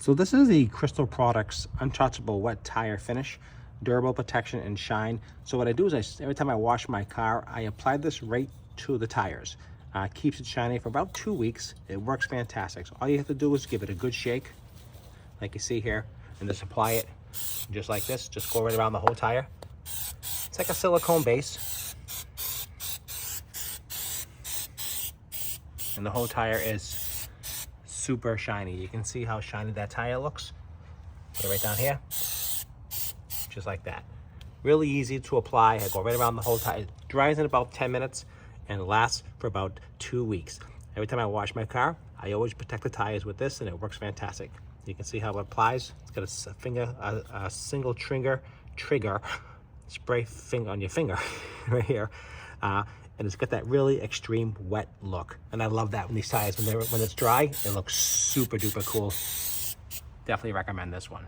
So this is the Cristal Products Untouchable Wet Tire Finish, durable protection and shine. So what I do is every time I wash my car, I apply this right to the tires. Keeps it shiny for about 2 weeks. It works fantastic. So all you have to do is give it a good shake, like you see here, and just apply it just like this. Just go right around the whole tire. It's like a silicone base. And the whole tire is super shiny. You can see how shiny that tire looks. Put it right down here, just like that. Really easy to apply. I go right around the whole tire. It dries in about 10 minutes and lasts for about 2 weeks. Every time I wash my car, I always protect the tires with this, and it works fantastic. You can see how it applies. It's got a single trigger spray finger on your finger right here. And it's got that really extreme wet look. And I love that when these tires, when it's dry, it looks super duper cool. Definitely recommend this one.